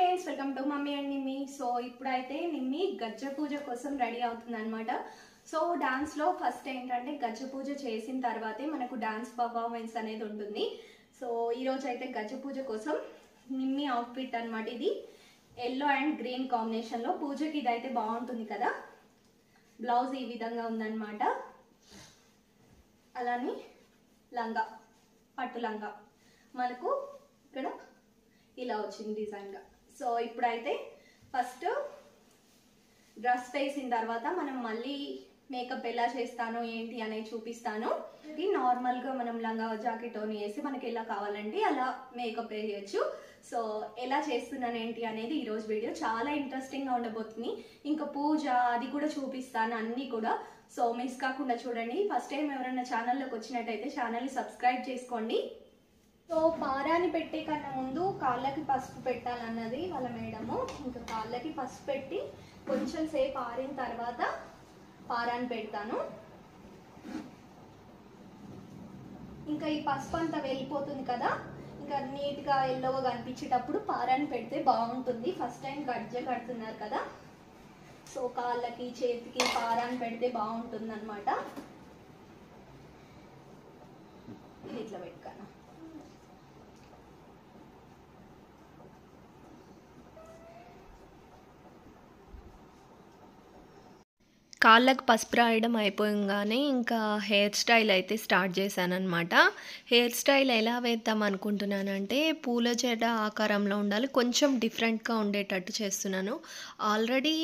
Friends, welcome to mummy and Nimmi. So ఇప్పుడైతే నిమ్మి గజ్జ పూజ కోసం రెడీ అవుతుంది అనమాట. సో డాన్స్ లో ఫస్ట్ ఏంటంటే గజ్జ పూజ చేసిన తర్వాతే మనకు డాన్స్ పర్ఫార్మెన్స్ అనేది ఉంటుంది. సో ఈ రోజు అయితే గజ్జ పూజ కోసం నిమ్మి అవుట్ఫిట్ అనమాట. ఇది ఎల్లో అండ్ గ్రీన్ కాంబినేషన్ లో పూజకి ఇదైతే బాగుంటుంది కదా. బ్లౌజ్ ఈ విధంగా ఉందన్నమాట. అలానే లంగా, పట్టు లంగా మనకు ఇక్కడ ఇలా వచ్చింది డిజైన్ గా. సో ఇప్పుడైతే ఫస్ట్ డ్రెస్ వేసిన తర్వాత మనం మళ్ళీ మేకప్ ఎలా చేస్తాను ఏంటి అనేది చూపిస్తాను. నార్మల్ గా మనం లంగా జాకెట్ వేసి మనకి ఎలా కావాలంటే అలా మేకప్ వేయచ్చు. సో ఎలా చేస్తున్నాను ఏంటి అనేది ఈ రోజు వీడియో చాలా ఇంట్రెస్టింగ్ గా ఉండబోతుంది. ఇంకా పూజ అది కూడా చూపిస్తాను అన్ని కూడా. సో మిస్ కాకుండా చూడండి. ఫస్ట్ టైం ఎవరైనా ఛానల్లోకి వచ్చినట్టయితే ఛానల్ని సబ్స్క్రైబ్ చేసుకోండి. సో పారాని పెట్టే కన్నా ముందు కాళ్ళకి పసుపు పెట్టాలన్నది వాళ్ళ మేడము. ఇంకా కాళ్ళకి పసుపు పెట్టి కొంచెం సేపు ఆరిన తర్వాత పారాని పెడతాను. ఇంకా ఈ పసుపు అంతా వెళ్ళిపోతుంది కదా, ఇంకా నీట్గా ఎల్లోగా కనిపించేటప్పుడు పారాని పెడితే బాగుంటుంది. ఫస్ట్ టైం గజ్జ కడుతున్నారు కదా, సో కాళ్ళకి చేతికి పారాని పెడితే బాగుంటుంది అనమాట. ఇది ఇట్లా పెట్టుకాను. కాళ్ళకు పసుపు రాయడం అయిపోగానే ఇంకా హెయిర్ స్టైల్ అయితే స్టార్ట్ చేశాను అనమాట. హెయిర్ స్టైల్ ఎలా వేద్దాం అనుకుంటున్నానంటే పూల జడ ఆకారంలో ఉండాలి, కొంచెం డిఫరెంట్గా ఉండేటట్టు చేస్తున్నాను. ఆల్రెడీ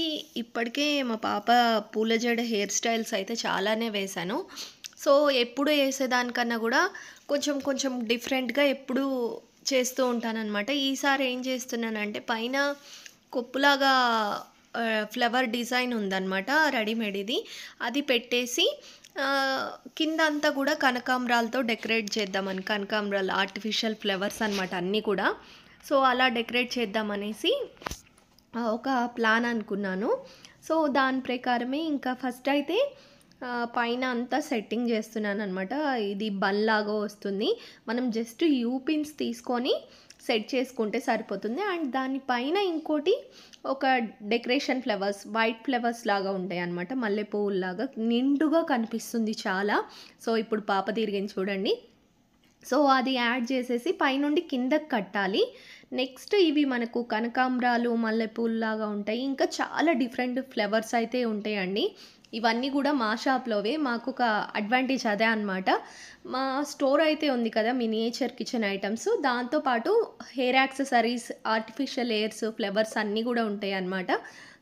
ఇప్పటికే మా పాప పూల జడ హెయిర్ స్టైల్స్ అయితే చాలానే వేశాను. సో ఎప్పుడు వేసేదానికన్నా కూడా కొంచెం కొంచెం డిఫరెంట్గా ఎప్పుడు చేస్తూ ఉంటానన్నమాట. ఈసారి ఏం చేస్తున్నానంటే పైన కొప్పులాగా ఫ్లవర్ డిజైన్ ఉందన్నమాట, రెడీమేడ్. ఇది అది పెట్టేసి కింద అంతా కూడా కనకాంబరాలతో డెకరేట్ చేద్దామని, కనకాంబరాలు ఆర్టిఫిషియల్ ఫ్లవర్స్ అనమాట అన్నీ కూడా. సో అలా డెకరేట్ చేద్దామనేసి ఒక ప్లాన్ అనుకున్నాను. సో దాని ప్రకారమే ఇంకా ఫస్ట్ అయితే పైన అంతా సెట్టింగ్ చేస్తున్నాను అనమాట. ఇది బల్లాగా వస్తుంది, మనం జస్ట్ యూపిన్స్ తీసుకొని సెట్ చేసుకుంటే సరిపోతుంది. అండ్ దానిపైన ఇంకోటి ఒక డెకరేషన్ ఫ్లవర్స్, వైట్ ఫ్లవర్స్ లాగా ఉంటాయి అన్నమాట, మల్లెపూలాగా నిండుగా కనిపిస్తుంది చాలా. సో ఇప్పుడు పాప తిరిగింది చూడండి. సో అది యాడ్ చేసేసి పైనుండి కిందకి కట్టాలి. నెక్స్ట్ ఇవి మనకు కనకాంబరాలు మల్లెపూలాగా ఉంటాయి, ఇంకా చాలా డిఫరెంట్ ఫ్లవర్స్ అయితే ఉంటాయండి. ఇవన్నీ కూడా మా షాప్లోవే. మాకు ఒక అడ్వాంటేజ్ అదే అనమాట. మా స్టోర్ అయితే ఉంది కదా, మినియేచర్ కిచెన్ ఐటమ్స్, దాంతోపాటు hair accessories, artificial hairs, flowers అన్నీ కూడా ఉంటాయి అన్నమాట.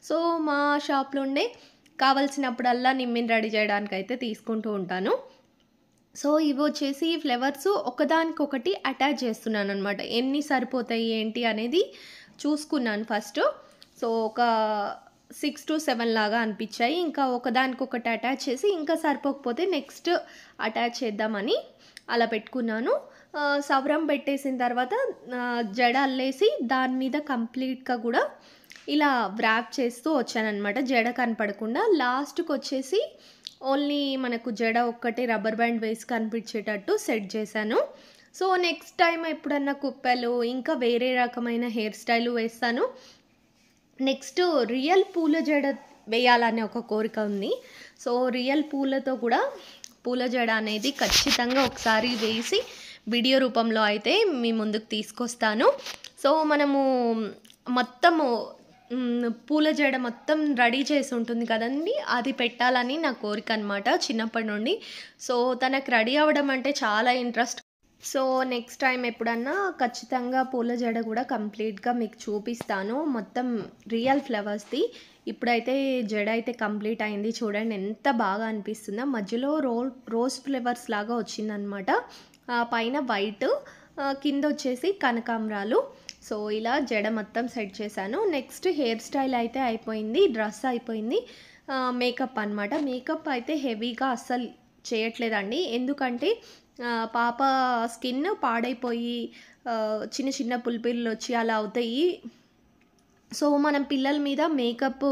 సో మా షాప్లోనే కావాల్సినప్పుడల్లా నిమ్మిని రెడీ చేయడానికి అయితే తీసుకుంటూ ఉంటాను. సో ఇవి వచ్చేసి ఫ్లవర్స్ ఒకదానికొకటి అటాచ్ చేస్తున్నాను అనమాట. ఎన్ని సరిపోతాయి ఏంటి అనేది చూసుకున్నాను ఫస్ట్. సో ఒక 6 to 7 లాగా అనిపించాయి. ఇంకా ఒకదానికొకటి అటాచ్ చేసి ఇంకా సరిపోకపోతే నెక్స్ట్ అటాచ్ చేద్దామని అలా పెట్టుకున్నాను. సవరం పెట్టేసిన తర్వాత జడ అల్లేసి దాని మీద కంప్లీట్గా కూడా ఇలా వ్రాప్ చేస్తూ వచ్చానమాట, జడ కనపడకుండా. లాస్ట్కి వచ్చేసి ఓన్లీ మనకు జడ ఒక్కటే రబ్బర్ బ్యాండ్ వేసి కనిపించేటట్టు సెట్ చేశాను. సో నెక్స్ట్ టైం ఎప్పుడన్నా కుప్పెలు ఇంకా వేరే రకమైన హెయిర్ స్టైల్ వేస్తాను. నెక్స్ట్ రియల్ పూల జడ వేయాలనే ఒక కోరిక ఉంది. సో రియల్ పూలతో కూడా పూల జడ అనేది ఖచ్చితంగా ఒకసారి వేసి వీడియో రూపంలో అయితే మీ ముందుకు తీసుకొస్తాను. సో మనము మొత్తము పూల జడ మొత్తం రెడీ చేసి ఉంటుంది కదండి, అది పెట్టాలని నా కోరిక అనమాట చిన్నప్పటి నుండి. సో తనకు రెడీ అవ్వడం అంటే చాలా ఇంట్రెస్ట్. సో నెక్స్ట్ టైం ఎప్పుడన్నా ఖచ్చితంగా పూల జడ కూడా కంప్లీట్గా మీకు చూపిస్తాను, మొత్తం రియల్ ఫ్లవర్స్ది. ఇప్పుడైతే జడ అయితే కంప్లీట్ అయింది. చూడండి ఎంత బాగా అనిపిస్తుందో. మధ్యలో రోజ్ ఫ్లవర్స్ లాగా వచ్చిందనమాట, పైన వైట్, కింద వచ్చేసి కనకాంబరాలు. సో ఇలా జడ మొత్తం సెట్ చేశాను. నెక్స్ట్ హెయిర్ స్టైల్ అయితే అయిపోయింది, డ్రెస్ అయిపోయింది. మేకప్ అనమాట. మేకప్ అయితే హెవీగా అస్సలు చేయట్లేదండి, ఎందుకంటే పాప స్కిన్ పాడైపోయి చిన్న చిన్న పులిపిల్లు వచ్చి అలా అవుతాయి. సో మనం పిల్లల మీద మేకప్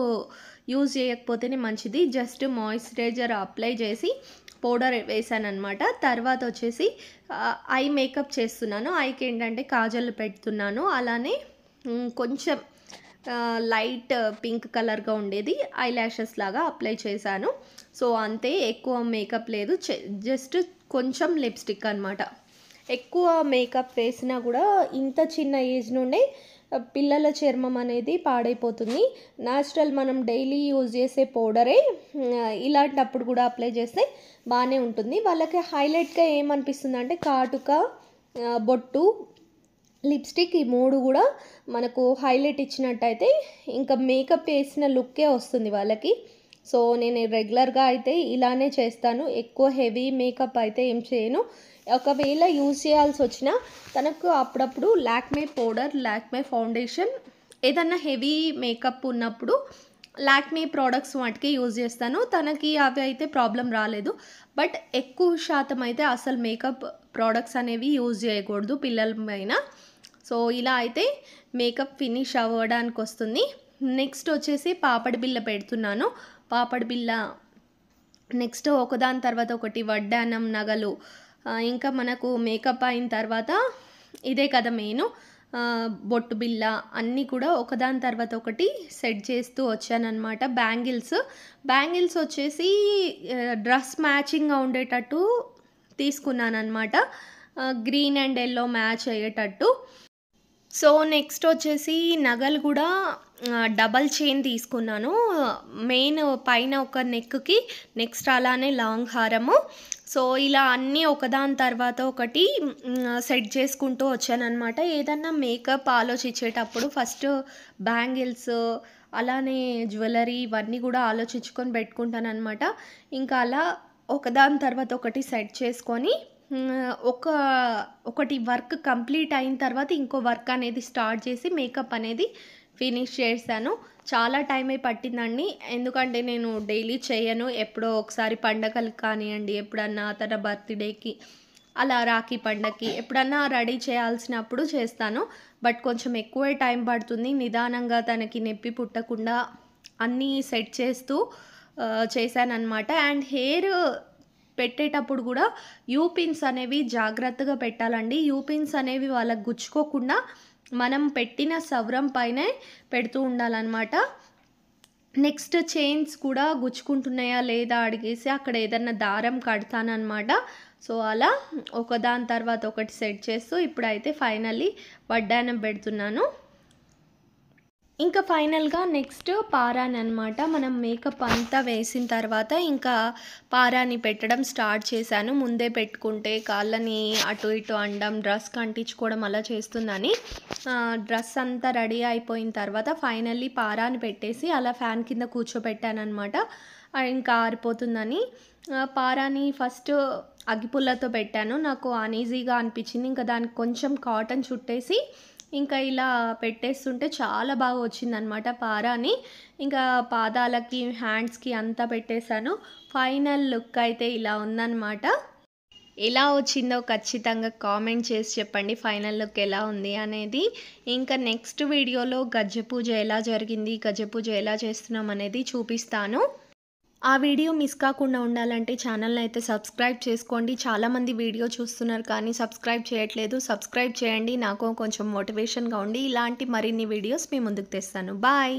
యూజ్ చేయకపోతేనే మంచిది. జస్ట్ మాయిశ్చరైజర్ అప్లై చేసి పౌడర్ వేసానన్నమాట. తర్వాత వచ్చేసి ఐ మేకప్ చేస్తున్నాను. ఐకి ఏంటంటే కాజల్ పెడుతున్నాను. అలానే కొంచెం లైట్ పింక్ కలర్గా ఉండేది ఐ ల్యాషెస్ లాగా అప్లై చేశాను. సో అంతే, ఎక్కువ మేకప్ లేదు, జస్ట్ కొంచెం లిప్స్టిక్ అనమాట. ఎక్కువ మేకప్ వేసినా కూడా ఇంత చిన్న ఏజ్ నుండే పిల్లల చర్మం అనేది పాడైపోతుంది. న్యాచురల్ మనం డైలీ యూజ్ చేసే పౌడరే ఇలాంటప్పుడు కూడా అప్లై చేస్తే బాగానే ఉంటుంది. వాళ్ళకి హైలైట్గా ఏమనిపిస్తుంది అంటే కాటుక, బొట్టు, లిప్స్టిక్, ఈ 3 కూడా మనకు హైలైట్ ఇచ్చినట్టయితే ఇంకా మేకప్ వేసిన లుక్కే వస్తుంది వాళ్ళకి. సో నేను రెగ్యులర్గా అయితే ఇలానే చేస్తాను, ఎక్కువ హెవీ మేకప్ అయితే ఏం చేయను. ఒకవేళ యూజ్ చేయాల్సి వచ్చినా తనకు అప్పుడప్పుడు లాక్మే పౌడర్, లాక్మే ఫౌండేషన్, ఏదన్నా హెవీ మేకప్ ఉన్నప్పుడు లాక్మే ప్రోడక్ట్స్ వాటికి యూజ్ చేస్తాను. తనకి అవి అయితే ప్రాబ్లం రాలేదు. బట్ ఎక్కువ శాతం అయితే అసలు మేకప్ ప్రోడక్ట్స్ అనేవి యూజ్ చేయకూడదు పిల్లల పైన. సో ఇలా అయితే మేకప్ ఫినిష్ అవ్వడానికి వస్తుంది. నెక్స్ట్ వచ్చేసి పాపడి బిళ్ళ పెడుతున్నాను. పాపడి బిళ్ళ నెక్స్ట్ ఒకదాని తర్వాత ఒకటి వడ్డానం, నగలు, ఇంకా మనకు మేకప్ అయిన తర్వాత ఇదే కదా మెయిన్, బొట్టు బిళ్ళ అన్నీ కూడా ఒకదాని తర్వాత ఒకటి సెట్ చేస్తూ వచ్చానమాట. బ్యాంగిల్స్ వచ్చేసి డ్రెస్ మ్యాచింగ్గా ఉండేటట్టు తీసుకున్నానమాట, గ్రీన్ అండ్ ఎల్లో మ్యాచ్ అయ్యేటట్టు. సో నెక్స్ట్ వచ్చేసి నగలు కూడా డబల్ చైన్ తీసుకున్నాను. మెయిన్ పైన ఒక నెక్కి, నెక్స్ట్ అలానే లాంగ్ హారము. సో ఇలా అన్నీ ఒకదాని తర్వాత ఒకటి సెట్ చేసుకుంటూ వచ్చానమాట. ఏదన్నా మేకప్ ఆలోచించేటప్పుడు ఫస్ట్ బ్యాంగిల్స్, అలానే జ్యువెలరీ ఇవన్నీ కూడా ఆలోచించుకొని పెట్టుకుంటానమాట. ఇంకా అలా ఒకదాని తర్వాత ఒకటి సెట్ చేసుకొని ఒకటి వర్క్ కంప్లీట్ అయిన తర్వాత ఇంకో వర్క్ అనేది స్టార్ట్ చేసి మేకప్ అనేది ఫినిష్ చేశాను. చాలా టైమే పట్టిందండి, ఎందుకంటే నేను డైలీ చేయను, ఎప్పుడో ఒకసారి పండగలకు కానివ్వండి, ఎప్పుడన్నా తన బర్త్డేకి, అలా రాఖీ పండగకి ఎప్పుడన్నా రెడీ చేయాల్సినప్పుడు చేస్తాను. బట్ కొంచెం ఎక్కువే టైం పడుతుంది. నిదానంగా తనకి నొప్పి పుట్టకుండా అన్నీ సెట్ చేస్తూ చేశానన్నమాట. అండ్ హెయిర్ పెట్టేటప్పుడు కూడా యూపిన్స్ అనేవి జాగ్రత్తగా పెట్టాలండి. యూపిన్స్ అనేవి వాళ్ళకి గుచ్చుకోకుండా మనం పెట్టిన సవరం పైనే పెడుతూ ఉండాలన్నమాట. నెక్స్ట్ చైన్స్ కూడా గుచ్చుకుంటున్నాయా లేదా అడిగేసి అక్కడ ఏదన్నా దారం కడతానమాట. సో అలా ఒకదాని తర్వాత ఒకటి సెట్ చేస్తూ ఇప్పుడైతే ఫైనల్లీ వడ్డానం పెడుతున్నాను. ఇంకా ఫైనల్గా నెక్స్ట్ పారాని అనమాట. మనం మేకప్ అంతా వేసిన తర్వాత ఇంకా పారాని పెట్టడం స్టార్ట్ చేశాను. ముందే పెట్టుకుంటే కాళ్ళని అటు ఇటు అండం, డ్రెస్ కంటించుకోవడం అలా చేస్తుందని డ్రెస్ అంతా రెడీ అయిపోయిన తర్వాత ఫైనల్లీ పారాని పెట్టేసి అలా ఫ్యాన్ కింద కూర్చోబెట్టానమాట. ఇంకా ఆరిపోతుందని పారాని ఫస్ట్ అగ్గిపుల్లతో పెట్టాను. నాకు అనీజీగా అనిపించింది. ఇంకా దానికి కొంచెం కాటన్ చుట్టేసి ఇంకా ఇలా పెట్టేస్తుంటే చాలా బాగా వచ్చిందనమాట పారాని. ఇంకా పాదాలకి, హ్యాండ్స్కి అంతా పెట్టేశాను. ఫైనల్ లుక్ అయితే ఇలా ఉందన్నమాట. ఎలా వచ్చిందో ఖచ్చితంగా కామెంట్ చేసి చెప్పండి, ఫైనల్ లుక్ ఎలా ఉంది అనేది. ఇంకా నెక్స్ట్ వీడియోలో గజ్జ పూజ ఎలా జరిగింది, గజ్జ పూజ ఎలా చేస్తున్నాం అనేది చూపిస్తాను. ఆ వీడియో మిస్ కాకుండా ఉండాలంటే ఛానల్ని అయితే సబ్స్క్రైబ్ చేసుకోండి. చాలామంది వీడియో చూస్తున్నారు కానీ సబ్స్క్రైబ్ చేయట్లేదు. సబ్స్క్రైబ్ చేయండి, నాకు కొంచెం మోటివేషన్గా ఉండి ఇలాంటి మరిన్ని వీడియోస్ మీ ముందుకు తెస్తాను. బాయ్.